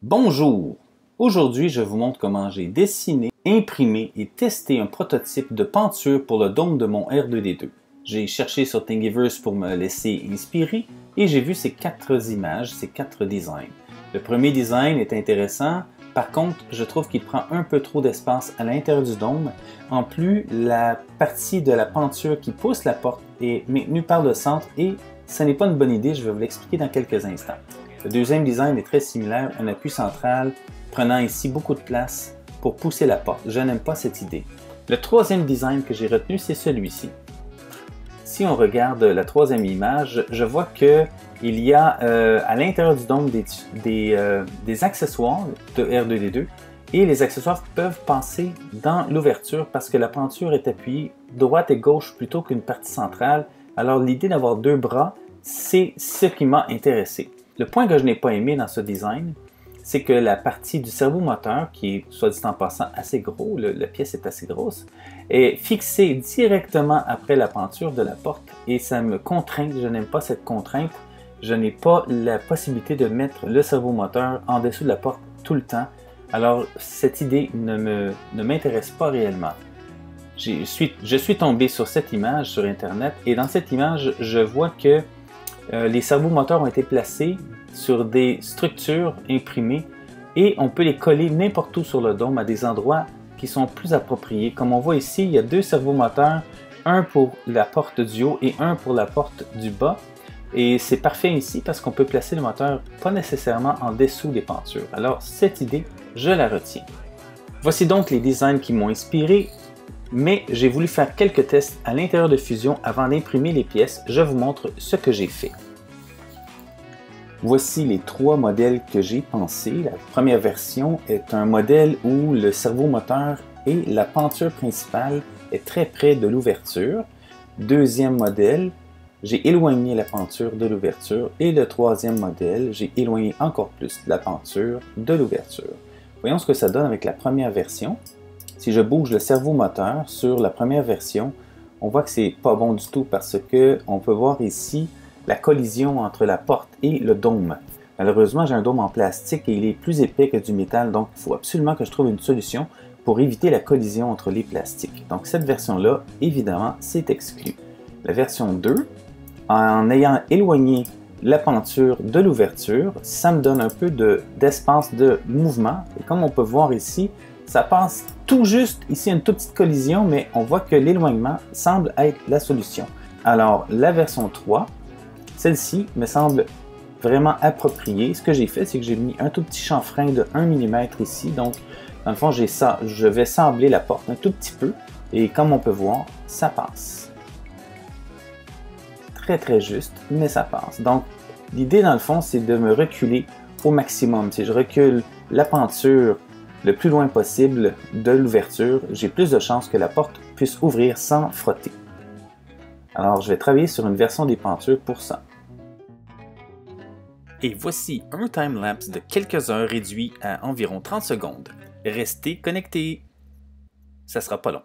Bonjour! Aujourd'hui, je vous montre comment j'ai dessiné, imprimé et testé un prototype de peinture pour le dôme de mon R2D2. J'ai cherché sur Thingiverse pour me laisser inspirer et j'ai vu ces 4 images, ces 4 designs. Le premier design est intéressant, par contre, je trouve qu'il prend un peu trop d'espace à l'intérieur du dôme. En plus, la partie de la peinture qui pousse la porte est maintenue par le centre et ce n'est pas une bonne idée, je vais vous l'expliquer dans quelques instants. Le deuxième design est très similaire, un appui central prenant ici beaucoup de place pour pousser la porte. Je n'aime pas cette idée. Le troisième design que j'ai retenu, c'est celui-ci. Si on regarde la troisième image, je vois qu'il y a à l'intérieur du dôme des accessoires de R2D2 et les accessoires peuvent passer dans l'ouverture parce que la peinture est appuyée droite et gauche plutôt qu'une partie centrale. Alors l'idée d'avoir 2 bras, c'est ce qui m'a intéressé. Le point que je n'ai pas aimé dans ce design, c'est que la partie du cerveau moteur, qui est, soit dit en passant, assez gros, la pièce est assez grosse, est fixée directement après la peinture de la porte et ça me contraint, je n'aime pas cette contrainte. Je n'ai pas la possibilité de mettre le cerveau moteur en dessous de la porte tout le temps. Alors, cette idée ne m'intéresse pas réellement. Je suis tombé sur cette image sur Internet et dans cette image, je vois que les cerveaux moteurs ont été placés sur des structures imprimées et on peut les coller n'importe où sur le dôme à des endroits qui sont plus appropriés. Comme on voit ici, il y a 2 cerveaux moteurs, un pour la porte du haut et un pour la porte du bas. Et c'est parfait ici parce qu'on peut placer le moteur pas nécessairement en dessous des peintures. Alors cette idée, je la retiens. Voici donc les designs qui m'ont inspiré, mais j'ai voulu faire quelques tests à l'intérieur de Fusion avant d'imprimer les pièces. Je vous montre ce que j'ai fait. Voici les 3 modèles que j'ai pensés. La première version est un modèle où le cerveau moteur et la peinture principale est très près de l'ouverture. Deuxième modèle, j'ai éloigné la peinture de l'ouverture. Et le troisième modèle, j'ai éloigné encore plus la peinture de l'ouverture. Voyons ce que ça donne avec la première version. Si je bouge le cerveau moteur sur la première version, on voit que c'est pas bon du tout parce que on peut voir ici la collision entre la porte et le dôme. Malheureusement, j'ai un dôme en plastique et il est plus épais que du métal, donc il faut absolument que je trouve une solution pour éviter la collision entre les plastiques. Donc cette version-là, évidemment, c'est exclu. La version 2, en ayant éloigné la peinture de l'ouverture, ça me donne un peu d'espace de mouvement. Et comme on peut voir ici, ça passe tout juste, ici une toute petite collision, mais on voit que l'éloignement semble être la solution. Alors, la version 3, celle-ci me semble vraiment appropriée. Ce que j'ai fait, c'est que j'ai mis un tout petit chanfrein de 1 mm ici. Donc, dans le fond, je vais sabler la porte un tout petit peu. Et comme on peut voir, ça passe. Très, très juste, mais ça passe. Donc, l'idée, dans le fond, c'est de me reculer au maximum. Si je recule la peinture le plus loin possible de l'ouverture, j'ai plus de chances que la porte puisse ouvrir sans frotter. Alors, je vais travailler sur une version des peintures pour ça. Et voici un time-lapse de quelques heures réduit à environ 30 secondes. Restez connectés. Ça sera pas long.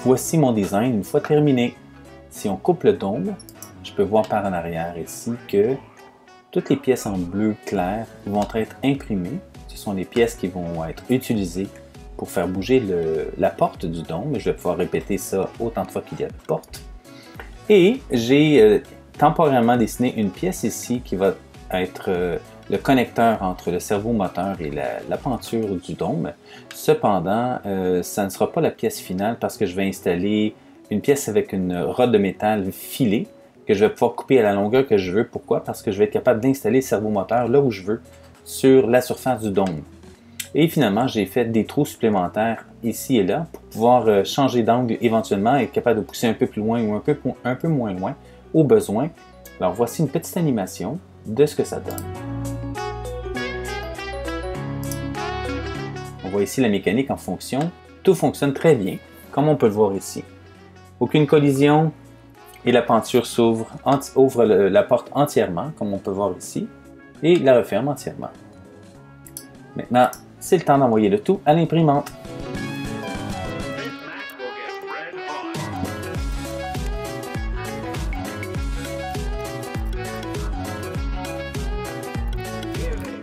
Voici mon design une fois terminé. Si on coupe le dôme, je peux voir par en arrière ici que toutes les pièces en bleu clair vont être imprimées. Ce sont les pièces qui vont être utilisées pour faire bouger la porte du dôme. Je vais pouvoir répéter ça autant de fois qu'il y a de portes. Et j'ai temporairement dessiné une pièce ici qui va être le connecteur entre le cerveau moteur et la peinture du dôme. Cependant, ça ne sera pas la pièce finale parce que je vais installer une pièce avec une rode de métal filée que je vais pouvoir couper à la longueur que je veux. Pourquoi? Parce que je vais être capable d'installer le cerveau moteur là où je veux, sur la surface du dôme. Et finalement, j'ai fait des trous supplémentaires ici et là pour pouvoir changer d'angle éventuellement et être capable de pousser un peu plus loin ou un peu moins loin au besoin. Alors voici une petite animation de ce que ça donne. On voit ici la mécanique en fonction. Tout fonctionne très bien, comme on peut le voir ici. Aucune collision, Et la peinture ouvre la porte entièrement, comme on peut voir ici, et la referme entièrement. Maintenant, c'est le temps d'envoyer le tout à l'imprimante.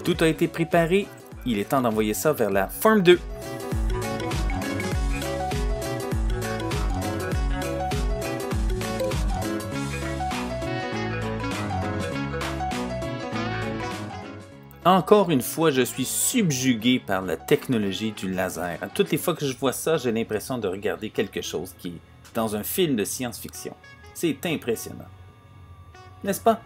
Tout a été préparé, il est temps d'envoyer ça vers la Forme 2. Encore une fois, je suis subjugué par la technologie du laser. Toutes les fois que je vois ça, j'ai l'impression de regarder quelque chose qui est dans un film de science-fiction. C'est impressionnant. N'est-ce pas?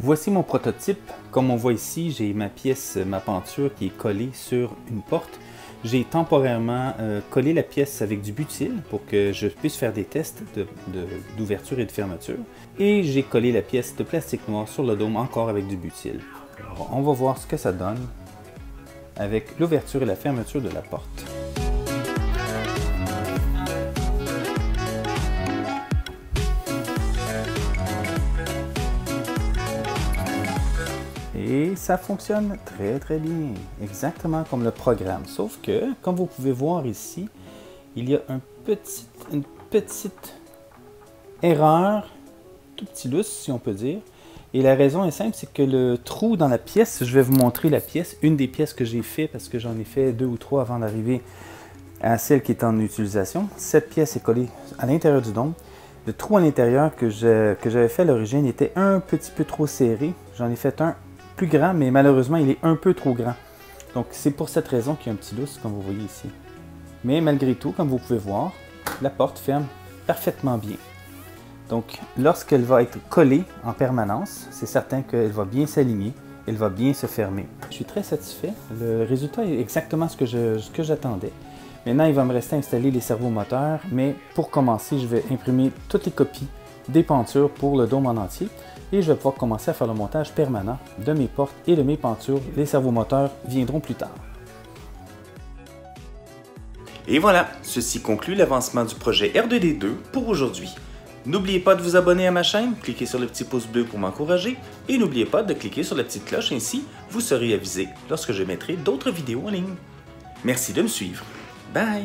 Voici mon prototype. Comme on voit ici, j'ai ma peinture qui est collée sur une porte. J'ai temporairement collé la pièce avec du butyl pour que je puisse faire des tests d'ouverture et de fermeture. Et j'ai collé la pièce de plastique noir sur le dôme encore avec du butyl. Alors, on va voir ce que ça donne avec l'ouverture et la fermeture de la porte. Et ça fonctionne très bien, exactement comme le programme. Sauf que, comme vous pouvez voir ici, il y a une petite erreur, tout petit lousse si on peut dire. Et la raison est simple, c'est que le trou dans la pièce, je vais vous montrer la pièce, une des pièces que j'ai fait parce que j'en ai fait 2 ou 3 avant d'arriver à celle qui est en utilisation. Cette pièce est collée à l'intérieur du dôme. Le trou à l'intérieur que j'avais fait à l'origine était un petit peu trop serré. J'en ai fait un plus grand, mais malheureusement, il est un peu trop grand. Donc, c'est pour cette raison qu'il y a un petit lousse, comme vous voyez ici. Mais malgré tout, comme vous pouvez voir, la porte ferme parfaitement bien. Donc, lorsqu'elle va être collée en permanence, c'est certain qu'elle va bien s'aligner, elle va bien se fermer. Je suis très satisfait. Le résultat est exactement ce que j'attendais. Maintenant, il va me rester à installer les servomoteurs, mais pour commencer, je vais imprimer toutes les copies des peintures pour le dôme en entier. Et je vais pouvoir commencer à faire le montage permanent de mes portes et de mes peintures. Les servomoteurs viendront plus tard. Et voilà, ceci conclut l'avancement du projet R2D2 pour aujourd'hui. N'oubliez pas de vous abonner à ma chaîne, cliquez sur le petit pouce bleu pour m'encourager et n'oubliez pas de cliquer sur la petite cloche, ainsi vous serez avisé lorsque je mettrai d'autres vidéos en ligne. Merci de me suivre. Bye!